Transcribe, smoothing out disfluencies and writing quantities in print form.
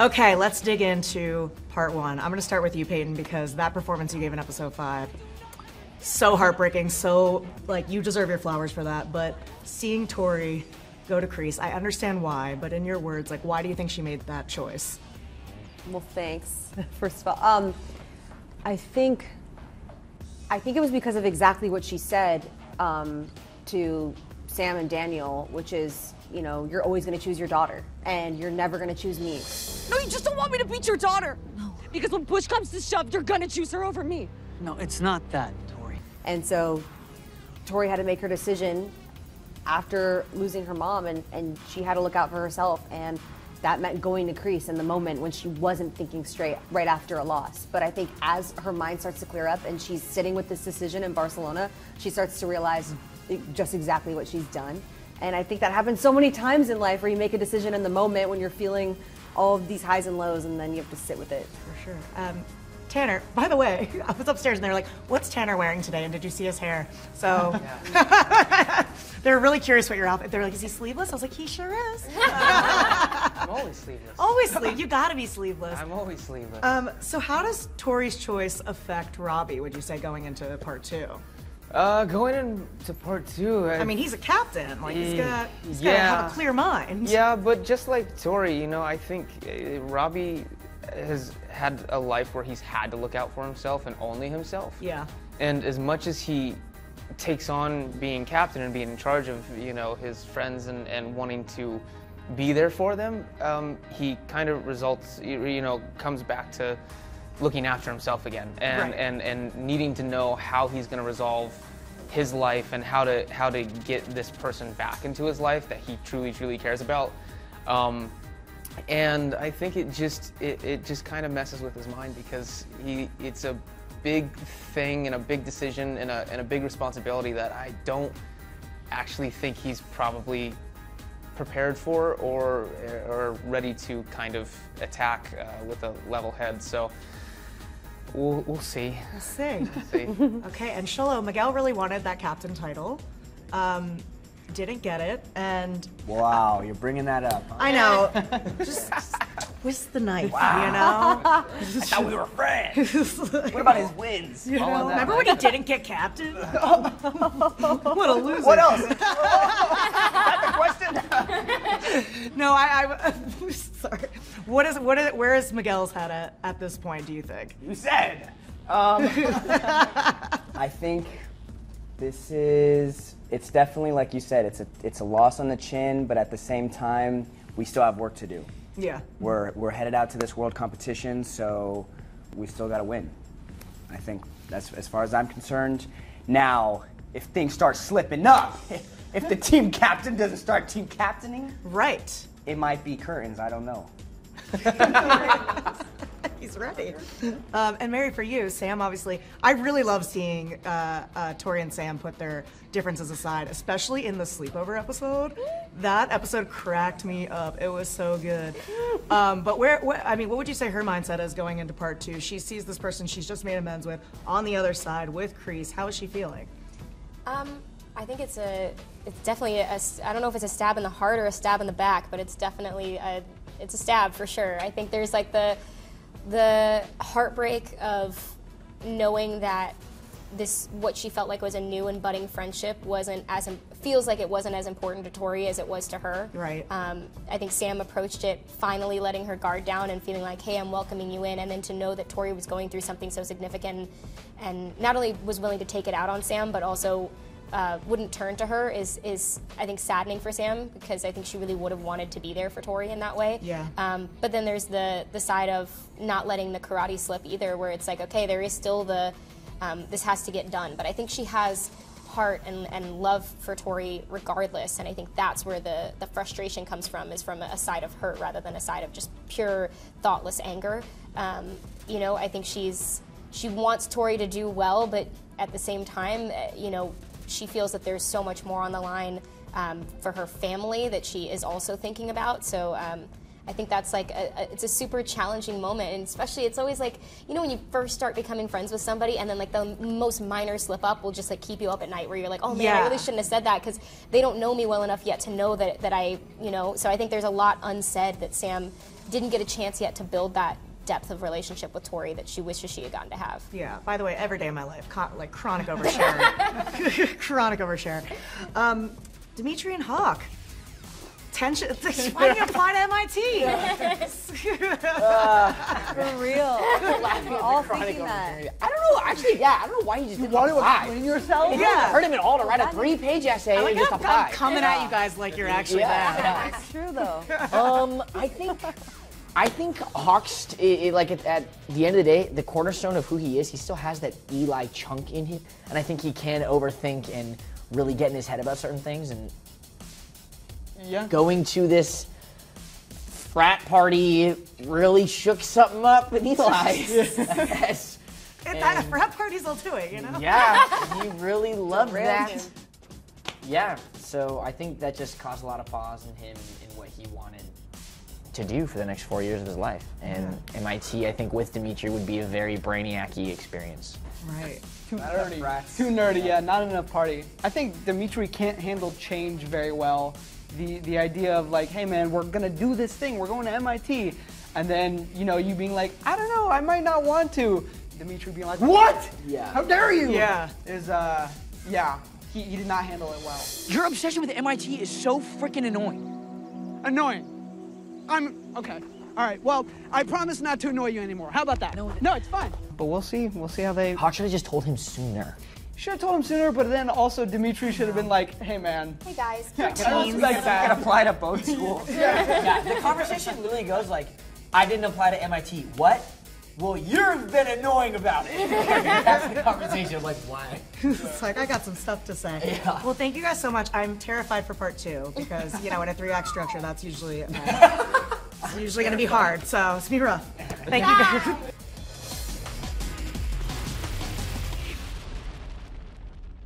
Okay, let's dig into part 1. I'm gonna start with you, Peyton, because that performance you gave in episode 5, so heartbreaking, so, like, you deserve your flowers for that, but seeing Tori go to Kreese, I understand why, but in your words, like, why do you think she made that choice? Well, thanks, first of all. I think it was because of exactly what she said to Sam and Daniel, which is, you know, you're always gonna choose your daughter, and you're never gonna choose me. No, you just don't want me to beat your daughter. No. Because when push comes to shove, you're gonna choose her over me. No, it's not that, Tori. And so Tori had to make her decision after losing her mom, and she had to look out for herself, and that meant going to Kreese in the moment when she wasn't thinking straight right after a loss. But I think as her mind starts to clear up and she's sitting with this decision in Barcelona, she starts to realize just exactly what she's done. And I think that happens so many times in life where you make a decision in the moment when you're feeling all of these highs and lows, and then you have to sit with it. For sure. Tanner, by the way, I was upstairs and they were like, what's Tanner wearing today? And did you see his hair? So, they were really curious what your outfit, they were like, is he sleeveless? I was like, he sure is. I'm always sleeveless. Always sleeveless, you gotta be sleeveless. I'm always sleeveless. So how does Tori's choice affect Robbie, would you say, going into part 2? Going into part 2, I mean, he's a captain, like he's gotta have a clear mind. Yeah, but just like Tori, you know, I think Robbie has had a life where he's had to look out for himself and only himself. Yeah. And as much as he takes on being captain and being in charge of, you know, his friends and wanting to be there for them, he kind of comes back to looking after himself again and needing to know how he's going to resolve his life and how to get this person back into his life that he truly cares about. And I think it just kind of messes with his mind because it's a big thing and a big decision and a big responsibility that I don't actually think he's probably prepared for or ready to kind of attack with a level head. So we'll see. We'll see. Okay, and Xolo, Miguel really wanted that captain title. Didn't get it, and wow, you're bringing that up. Huh? I know. just twist the knife, you know? I thought we were friends. What about his wins? You know? Remember when he didn't get captain? What a loser. What else? Is that the question? No, I'm sorry. Where is Miguel's head at this point, do you think? You said. I think it's definitely, like you said, it's a loss on the chin, but at the same time, we still have work to do. Yeah. We're headed out to this world competition, so we still got to win. I think that's as far as I'm concerned. Now, if things start slipping up, if the team captain doesn't start team captaining, right, it might be curtains. I don't know. He's ready. And Mary, for you, Sam, obviously, I really love seeing Tori and Sam put their differences aside, especially in the sleepover episode. That episode cracked me up. It was so good. But what would you say her mindset is going into part 2? She sees this person she's just made amends with on the other side with Kreese. How is she feeling? I think it's definitely I don't know if it's a stab in the heart or a stab in the back, but it's definitely it's a stab for sure. I think there's like the heartbreak of knowing that what she felt like was a new and budding friendship feels like it wasn't as important to Tori as it was to her. Right. I think Sam approached it finally letting her guard down and feeling like, hey, I'm welcoming you in, and then to know that Tori was going through something so significant and not only was willing to take it out on Sam, but also wouldn't turn to her is I think saddening for Sam, because I think she really would have wanted to be there for Tori in that way. Yeah. But then there's the side of not letting the karate slip either, where it's like, okay, there is still this has to get done. But I think she has heart and love for Tori regardless, and I think that's where the frustration comes from, is from a side of hurt rather than a side of just pure thoughtless anger. You know, I think she wants Tori to do well, but at the same time, you know, she feels that there's so much more on the line for her family that she is also thinking about. So I think that's like it's a super challenging moment, and especially it's always like, you know, when you first start becoming friends with somebody, and then like the most minor slip up will just like keep you up at night, where you're like, oh man, I really shouldn't have said that, because they don't know me well enough yet to know that I, you know. So I think there's a lot unsaid that Sam didn't get a chance yet to build that depth of relationship with Tori that she wishes she had gotten to have. Yeah, by the way, every day of my life, like chronic overshare. Chronic overshare. Dimitri and Hawk. Tension. Why do you apply to MIT? For real. We're all thinking that. I don't know, actually, yeah, I don't know why you just didn't apply. Explain yourself? Yeah. I heard him at all to write a 3-page essay and just apply. I'm coming at you guys like you're actually bad. It's true though. I think Hawks, like at the end of the day, the cornerstone of who he is, he still has that Eli chunk in him, and I think he can overthink and really get in his head about certain things. And going to this frat party really shook something up with Eli. Yes. That frat parties will do it, you know? Yeah, he really loved that. Yeah, so I think that just caused a lot of pause in him in what he wanted to do for the next 4 years of his life. And MIT, I think, with Dimitri would be a very brainiac-y experience. Right. Too nerdy, yeah, not enough party. I think Dimitri can't handle change very well. The idea of like, hey man, we're gonna do this thing, we're going to MIT, and then, you know, you being like, I don't know, I might not want to. Dimitri being like, what? Yeah. How dare you? Yeah. He did not handle it well. Your obsession with MIT is so freaking annoying. Annoying. Okay. All right, well, I promise not to annoy you anymore. How about that? No, it's fine. But we'll see how they... Hawk should have just told him sooner. Should have told him sooner, but then also Dimitri should have been like, hey man. Hey guys. I can apply to both schools. Yeah, the conversation literally goes like, I didn't apply to MIT. What? Well, you've been annoying about it. That's the conversation. Like, why? It's like, I got some stuff to say. Yeah. Well, thank you guys so much. I'm terrified for part 2 because, you know, in a 3-act structure, that's usually, it's usually going to be hard. So it's going to be rough. Thank you guys.